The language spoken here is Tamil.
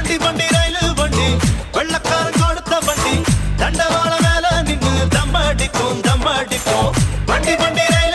வண்டி வண்டி ரயிலு வண்டி வெள்ளக்காரன் கொடுத்த வண்டி தண்டவாள மேல நின்னு தம்மடிக்கும் வண்டி வண்டி ரயில்